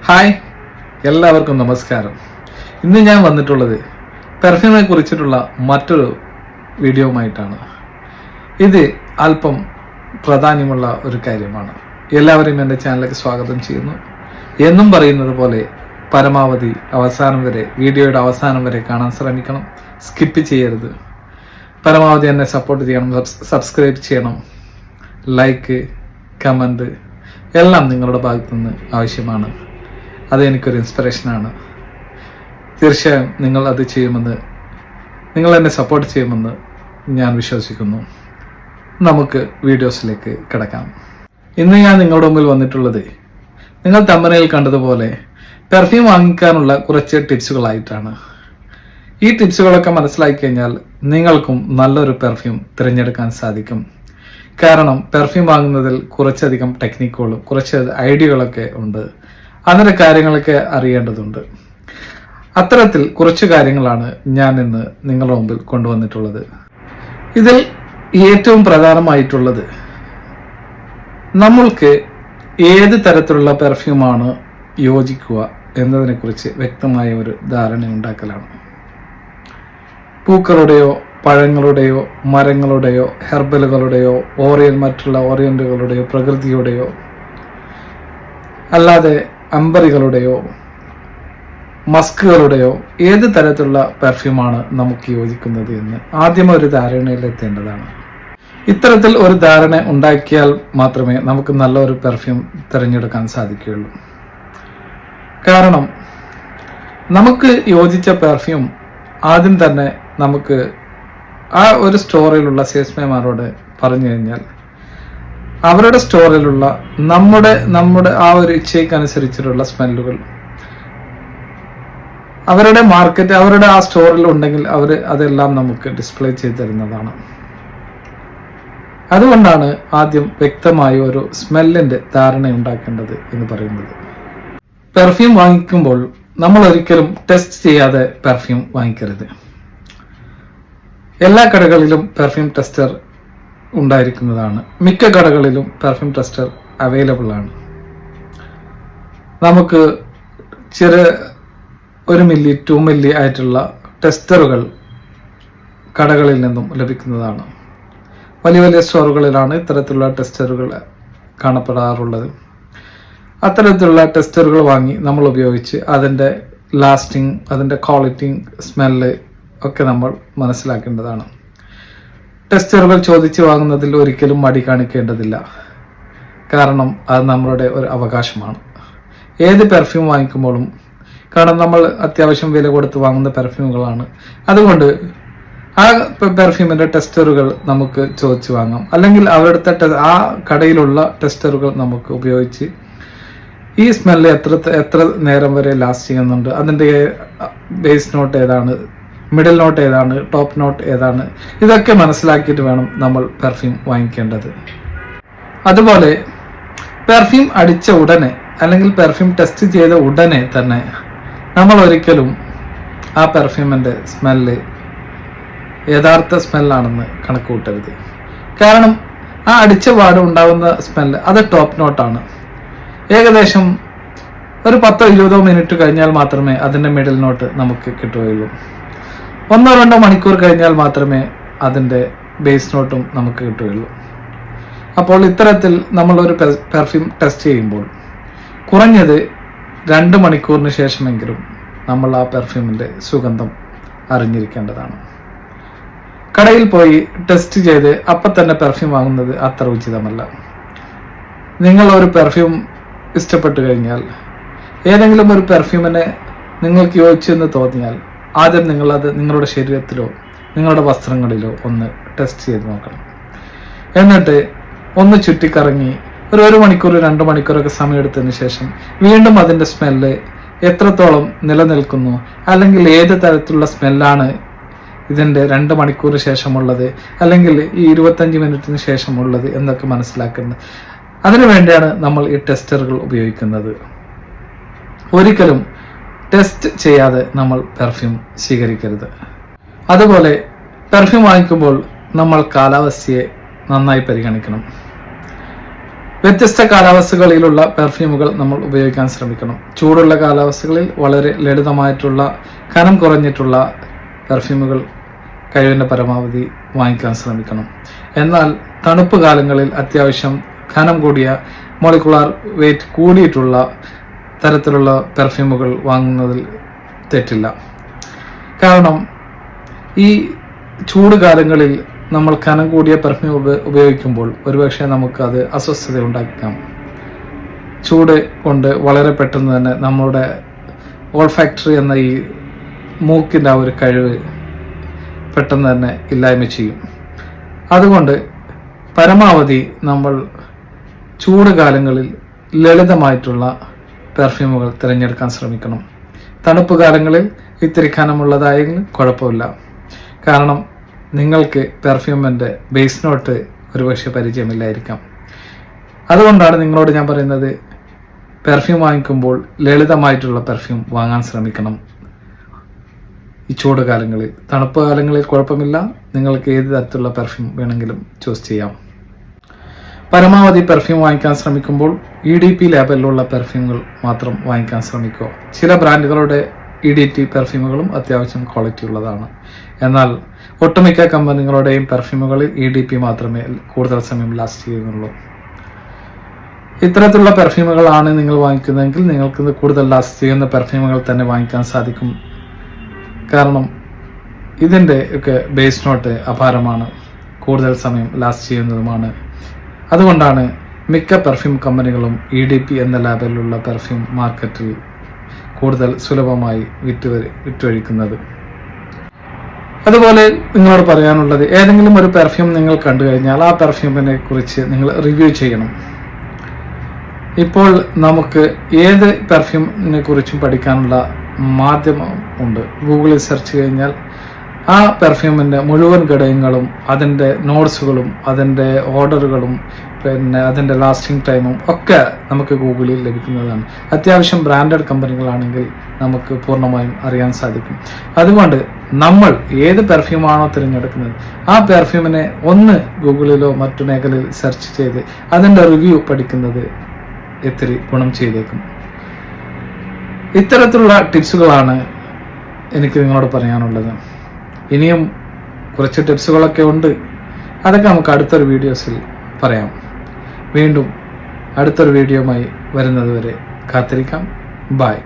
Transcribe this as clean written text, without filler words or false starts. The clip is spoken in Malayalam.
ഹായ്, എല്ലാവർക്കും നമസ്കാരം. ഇന്ന് ഞാൻ വന്നിട്ടുള്ളത് പെർഫ്യൂമിനെ കുറിച്ചിട്ടുള്ള മറ്റൊരു വീഡിയോയുമായിട്ടാണ്. ഇത് അല്പം പ്രാധാന്യമുള്ള ഒരു കാര്യമാണ്. എല്ലാവരെയും എൻ്റെ ചാനലിലേക്ക് സ്വാഗതം ചെയ്യുന്നു. എന്നും പറയുന്നത് പോലെ പരമാവധി അവസാനം വരെ, വീഡിയോയുടെ അവസാനം വരെ കാണാൻ ശ്രമിക്കണം. സ്കിപ്പ് ചെയ്യരുത്. പരമാവധി എന്നെ സപ്പോർട്ട് ചെയ്യണം, സബ്സ്ക്രൈബ് ചെയ്യണം. ലൈക്ക്, കമൻറ്റ് എല്ലാം നിങ്ങളുടെ ഭാഗത്തുനിന്ന് ആവശ്യമാണ്. അത് എനിക്കൊരു ഇൻസ്പിറേഷനാണ്. തീർച്ചയായും നിങ്ങൾ അത് ചെയ്യുമെന്ന്, നിങ്ങൾ എന്നെ സപ്പോർട്ട് ചെയ്യുമെന്ന് ഞാൻ വിശ്വസിക്കുന്നു. നമുക്ക് വീഡിയോസിലേക്ക് കിടക്കാം. ഇന്ന് ഞാൻ നിങ്ങളുടെ മുമ്പിൽ വന്നിട്ടുള്ളത് നിങ്ങൾ തമ്പനയിൽ കണ്ടതുപോലെ പെർഫ്യൂം വാങ്ങിക്കാനുള്ള കുറച്ച് ടിപ്സുകളായിട്ടാണ്. ഈ ടിപ്സുകളൊക്കെ മനസ്സിലാക്കി കഴിഞ്ഞാൽ നിങ്ങൾക്കും നല്ലൊരു പെർഫ്യൂം തിരഞ്ഞെടുക്കാൻ സാധിക്കും. കാരണം പെർഫ്യൂം വാങ്ങുന്നതിൽ കുറച്ചധികം ടെക്നിക്കുകളും കുറച്ച് ഐഡിയകളൊക്കെ ഉണ്ട്. അതിൻ്റെ കാര്യങ്ങളൊക്കെ അറിയേണ്ടതുണ്ട്. അത്തരത്തിൽ കുറച്ച് കാര്യങ്ങളാണ് ഞാൻ ഇന്ന് നിങ്ങളുടെ മുമ്പിൽ കൊണ്ടുവന്നിട്ടുള്ളത്. ഇതിൽ ഏറ്റവും പ്രധാനമായിട്ടുള്ളത് നമ്മൾക്ക് ഏത് തരത്തിലുള്ള പെർഫ്യൂമാണ് യോജിക്കുക എന്നതിനെക്കുറിച്ച് വ്യക്തമായ ഒരു ധാരണ ഉണ്ടാക്കലാണ്. പൂക്കളുടെയോ പഴങ്ങളുടെയോ മരങ്ങളുടെയോ ഹെർബലുകളുടെയോ മറ്റുള്ള ഓറിയന്റുകളുടെയോ പ്രകൃതിയുടെയോ അല്ലാതെ അമ്പറികളുടെയോ മസ്കുകളുടെയോ ഏത് തരത്തിലുള്ള പെർഫ്യൂമാണ് നമുക്ക് യോജിക്കുന്നത് എന്ന് ആദ്യം ഒരു ധാരണയിലെത്തേണ്ടതാണ്. ഇത്തരത്തിൽ ഒരു ധാരണ ഉണ്ടാക്കിയാൽ മാത്രമേ നമുക്ക് നല്ലൊരു പെർഫ്യൂം തിരഞ്ഞെടുക്കാൻ സാധിക്കുകയുള്ളൂ. കാരണം നമുക്ക് യോജിച്ച പെർഫ്യൂം ആദ്യം തന്നെ നമുക്ക് ആ ഒരു സ്റ്റോറിലുള്ള സെയിൽസ്മാൻമാരോട് പറഞ്ഞു കഴിഞ്ഞാൽ അവരുടെ സ്റ്റോറിലുള്ള നമ്മുടെ ആ ഒരു ഇച്ഛയ്ക്കനുസരിച്ചിട്ടുള്ള സ്മെല്ലുകൾ അവരുടെ മാർക്കറ്റ്, അവരുടെ ആ സ്റ്റോറിൽ ഉണ്ടെങ്കിൽ അവർ അതെല്ലാം നമുക്ക് ഡിസ്പ്ലേ ചെയ്ത് തരുന്നതാണ്. അതുകൊണ്ടാണ് ആദ്യം വ്യക്തമായ ഒരു സ്മെല്ലിന്റെ ധാരണ ഉണ്ടാക്കേണ്ടത് എന്ന് പറയുന്നത്. പെർഫ്യൂം വാങ്ങിക്കുമ്പോൾ നമ്മൾ ഒരിക്കലും ടെസ്റ്റ് ചെയ്യാതെ പെർഫ്യൂം വാങ്ങിക്കരുത്. എല്ലാ കടകളിലും പെർഫ്യൂം ടെസ്റ്റർ ഉണ്ടായിരിക്കുന്നതാണ്. മിക്ക കടകളിലും പെർഫ്യൂം ടെസ്റ്റർ അവൈലബിൾ ആണ്. നമുക്ക് ചെറിയ 1 മില്ലി 2 മില്ലി ആയിട്ടുള്ള ടെസ്റ്ററുകൾ കടകളിൽ നിന്നും ലഭിക്കുന്നതാണ്. വലിയ വലിയ സ്റ്റോറുകളിലാണ് ഇത്തരത്തിലുള്ള ടെസ്റ്ററുകൾ കാണപ്പെടാറുള്ളത്. അത്തരത്തിലുള്ള ടെസ്റ്ററുകൾ വാങ്ങി നമ്മൾ ഉപയോഗിച്ച് അതിൻ്റെ ലാസ്റ്റിംഗ്, അതിൻ്റെ ക്വാളിറ്റി, സ്മെല്ല് ഒക്കെ നമ്മൾ മനസ്സിലാക്കേണ്ടതാണ്. ടെസ്റ്ററുകൾ ചോദിച്ച് വാങ്ങുന്നതിൽ ഒരിക്കലും മടി കാണിക്കേണ്ടതില്ല. കാരണം അത് നമ്മളുടെ ഒരു അവകാശമാണ്. ഏത് പെർഫ്യൂം വാങ്ങിക്കുമ്പോഴും, കാരണം നമ്മൾ അത്യാവശ്യം വില കൊടുത്ത് വാങ്ങുന്ന പെർഫ്യൂമുകളാണ്. അതുകൊണ്ട് ആ പെർഫ്യൂമിന്റെ ടെസ്റ്ററുകൾ നമുക്ക് ചോദിച്ച് വാങ്ങാം. അല്ലെങ്കിൽ അവരുടെ ആ കടയിലുള്ള ടെസ്റ്ററുകൾ നമുക്ക് ഉപയോഗിച്ച് ഈ സ്മെല്ല് എത്ര നേരം വരെ ലാസ്റ്റ് ചെയ്യുന്നുണ്ട്, അതിൻ്റെ ബേസ് നോട്ട് ഏതാണ്, മിഡിൽ നോട്ട് ഏതാണ്, ടോപ്പ് നോട്ട് ഏതാണ്, ഇതൊക്കെ മനസ്സിലാക്കിയിട്ട് വേണം നമ്മൾ പെർഫ്യൂം വാങ്ങിക്കേണ്ടത്. അതുപോലെ പെർഫ്യൂം അടിച്ച ഉടനെ അല്ലെങ്കിൽ പെർഫ്യൂം ടെസ്റ്റ് ചെയ്ത ഉടനെ തന്നെ നമ്മൾ ഒരിക്കലും ആ പെർഫ്യൂമിൻ്റെ സ്മെല്ല് യഥാർത്ഥ സ്മെല്ലാണെന്ന് കണക്ക് കൂട്ടരുത്. കാരണം ആ അടിച്ച പാട് ഉണ്ടാകുന്ന സ്മെല്ല് അത് ടോപ്പ് നോട്ടാണ്. ഏകദേശം ഒരു 10-20 മിനിറ്റ് കഴിഞ്ഞാൽ മാത്രമേ അതിൻ്റെ മിഡിൽ നോട്ട് നമുക്ക് കിട്ടുകയുള്ളൂ. 1-2 മണിക്കൂർ കഴിഞ്ഞാൽ മാത്രമേ അതിൻ്റെ ബേസ് നോട്ടും നമുക്ക് കിട്ടുകയുള്ളൂ. അപ്പോൾ ഇത്തരത്തിൽ നമ്മളൊരു പെർഫ്യൂം ടെസ്റ്റ് ചെയ്യുമ്പോൾ കുറഞ്ഞത് 2 മണിക്കൂറിന് ശേഷമെങ്കിലും നമ്മൾ ആ പെർഫ്യൂമിൻ്റെ സുഗന്ധം അറിഞ്ഞിരിക്കേണ്ടതാണ്. കടയിൽ പോയി ടെസ്റ്റ് ചെയ്ത് അപ്പം തന്നെ പെർഫ്യൂം വാങ്ങുന്നത് അത്ര ഉചിതമല്ല. നിങ്ങൾ ഒരു പെർഫ്യൂം ഇഷ്ടപ്പെട്ടു കഴിഞ്ഞാൽ, ഏതെങ്കിലും ഒരു പെർഫ്യൂമിനെ നിങ്ങൾക്ക് യോജിച്ചെന്ന് തോന്നിയാൽ ആദ്യം നിങ്ങളത് നിങ്ങളുടെ ശരീരത്തിലോ നിങ്ങളുടെ വസ്ത്രങ്ങളിലോ ഒന്ന് ടെസ്റ്റ് ചെയ്ത് നോക്കണം. എന്നിട്ട് ഒന്ന് ചുറ്റിക്കറങ്ങി ഒരു 1 മണിക്കൂർ 2 മണിക്കൂറൊക്കെ സമയമെടുത്തതിന് ശേഷം വീണ്ടും അതിൻ്റെ സ്മെല്ല് എത്രത്തോളം നിലനിൽക്കുന്നു, അല്ലെങ്കിൽ ഏത് തരത്തിലുള്ള സ്മെല്ലാണ് ഇതിൻ്റെ 2 മണിക്കൂർ ശേഷമുള്ളത്, അല്ലെങ്കിൽ ഈ 25 മിനിറ്റിന് ശേഷമുള്ളത് എന്നൊക്കെ മനസ്സിലാക്കുന്നത്. അതിനു വേണ്ടിയാണ് നമ്മൾ ഈ ടെസ്റ്ററുകൾ ഉപയോഗിക്കുന്നത്. ഒരിക്കലും ടെസ്റ്റ് ചെയ്യാതെ നമ്മൾ പെർഫ്യൂം സ്വീകരിക്കരുത്. അതുപോലെ പെർഫ്യൂം വാങ്ങിക്കുമ്പോൾ നമ്മൾ കാലാവസ്ഥയെ നന്നായി പരിഗണിക്കണം. വ്യത്യസ്ത കാലാവസ്ഥകളിലുള്ള പെർഫ്യൂമുകൾ നമ്മൾ ഉപയോഗിക്കാൻ ശ്രമിക്കണം. ചൂടുള്ള കാലാവസ്ഥകളിൽ വളരെ ലളിതമായിട്ടുള്ള കനം കുറഞ്ഞിട്ടുള്ള പെർഫ്യൂമുകൾ കഴിവിൻ്റെ പരമാവധി വാങ്ങിക്കാൻ ശ്രമിക്കണം. എന്നാൽ തണുപ്പ് കാലങ്ങളിൽ അത്യാവശ്യം കനം കൂടിയ മോളിക്കുലാർ വെയിറ്റ് കൂടിയിട്ടുള്ള തരത്തിലുള്ള പെർഫ്യൂമുകൾ വാങ്ങുന്നതിൽ തെറ്റില്ല. കാരണം ഈ ചൂട് കാലങ്ങളിൽ നമ്മൾ കനം കൂടിയ പെർഫ്യൂം ഉപയോഗിക്കുമ്പോൾ ഒരുപക്ഷെ നമുക്കത് അസ്വസ്ഥത ഉണ്ടാക്കാം. ചൂട് കൊണ്ട് വളരെ പെട്ടെന്ന് തന്നെ നമ്മുടെ ഓൾഫാക്ടറി എന്ന ഈ മൂക്കിൻ്റെ ആ ഒരു കഴിവ് പെട്ടെന്ന് തന്നെ ഇല്ലായ്മ ചെയ്യും. അതുകൊണ്ട് പരമാവധി നമ്മൾ ചൂട് കാലങ്ങളിൽ ലളിതമായിട്ടുള്ള പെർഫ്യൂമുകൾ തിരഞ്ഞെടുക്കാൻ ശ്രമിക്കണം. തണുപ്പ് കാലങ്ങളിൽ ഇത്തിരി കനമുള്ളതായെങ്കിലും കുഴപ്പമില്ല. കാരണം നിങ്ങൾക്ക് പെർഫ്യൂമിൻ്റെ ബേസ് നോട്ട് ഒരുപക്ഷെ പരിചയമില്ലായിരിക്കാം. അതുകൊണ്ടാണ് നിങ്ങളോട് ഞാൻ പറയുന്നത്, പെർഫ്യൂം വാങ്ങിക്കുമ്പോൾ ലളിതമായിട്ടുള്ള പെർഫ്യൂം വാങ്ങാൻ ശ്രമിക്കണം. ഈ ചൂട് കാലങ്ങളിൽ, തണുപ്പ് കാലങ്ങളിൽ കുഴപ്പമില്ല, നിങ്ങൾക്ക് ഏത് തരത്തിലുള്ള പെർഫ്യൂം വേണമെങ്കിലും ചൂസ് ചെയ്യാം. പരമാവധി പെർഫ്യൂം വാങ്ങിക്കാൻ ശ്രമിക്കുമ്പോൾ EDP ലേബലിലുള്ള പെർഫ്യൂമുകൾ മാത്രം വാങ്ങിക്കാൻ ശ്രമിക്കുക. ചില ബ്രാൻഡുകളുടെ EDT പെർഫ്യൂമുകളും അത്യാവശ്യം ക്വാളിറ്റി ഉള്ളതാണ്. എന്നാൽ ഒട്ടുമിക്ക കമ്പനികളുടെയും പെർഫ്യൂമുകളിൽ EDP മാത്രമേ കൂടുതൽ സമയം ലാസ്റ്റ് ചെയ്യുന്നുള്ളൂ. ഇത്തരത്തിലുള്ള പെർഫ്യൂമുകളാണ് നിങ്ങൾ വാങ്ങിക്കുന്നതെങ്കിൽ നിങ്ങൾക്ക് കൂടുതൽ ലാസ്റ്റ് ചെയ്യുന്ന പെർഫ്യൂമുകൾ തന്നെ വാങ്ങിക്കാൻ സാധിക്കും. കാരണം ഇതിൻ്റെ ഒക്കെ ബേസ് നോട്ട് അപാരമാണ്, കൂടുതൽ സമയം ലാസ്റ്റ് ചെയ്യുന്നതുമാണ്. അതുകൊണ്ടാണ് മിക്ക പെർഫ്യൂം കമ്പനികളും EDP എന്ന ലേബലിലുള്ള പെർഫ്യൂം മാർക്കറ്റിൽ കൂടുതൽ സുലഭമായി വിറ്റൊഴിക്കുന്നത്. അതുപോലെ നിങ്ങളോട് പറയാനുള്ളത്, ഏതെങ്കിലും ഒരു പെർഫ്യൂം നിങ്ങൾ കണ്ടു കഴിഞ്ഞാൽ ആ പെർഫ്യൂമിനെ കുറിച്ച് നിങ്ങൾ റിവ്യൂ ചെയ്യണം. ഇപ്പോൾ നമുക്ക് ഏത് പെർഫ്യൂമിനെ കുറിച്ചും പഠിക്കാനുള്ള മാധ്യമം ഉണ്ട്. ഗൂഗിളിൽ സെർച്ച് കഴിഞ്ഞാൽ ആ പെർഫ്യൂമിൻ്റെ മുഴുവൻ ഘടകങ്ങളും അതിൻ്റെ നോട്ട്സുകളും അതിൻ്റെ ഓർഡറുകളും പിന്നെ അതിൻ്റെ ലാസ്റ്റിംഗ് ടൈമും ഒക്കെ നമുക്ക് ഗൂഗിളിൽ ലഭിക്കുന്നതാണ്. അത്യാവശ്യം ബ്രാൻഡഡ് കമ്പനികളാണെങ്കിൽ നമുക്ക് പൂർണ്ണമായും അറിയാൻ സാധിക്കും. അതുകൊണ്ട് നമ്മൾ ഏത് പെർഫ്യൂമാണോ തിരഞ്ഞെടുക്കുന്നത് ആ പെർഫ്യൂമിനെ ഒന്ന് ഗൂഗിളിലോ മറ്റു മേഖലയിൽ സെർച്ച് ചെയ്ത് അതിൻ്റെ റിവ്യൂ പഠിക്കുന്നത് ഇത്തിരി ഗുണം ചെയ്തേക്കും. ഇത്തരത്തിലുള്ള ടിപ്സുകളാണ് എനിക്ക് നിങ്ങളോട് പറയാനുള്ളത്. ഇനിയും കുറച്ച് ടിപ്സുകളൊക്കെ ഉണ്ട്, അതൊക്കെ നമുക്ക് അടുത്തൊരു വീഡിയോസിൽ പറയാം. വീണ്ടും അടുത്തൊരു വീഡിയോയുമായി വരുന്നതുവരെ കാത്തിരിക്കാം. ബൈ.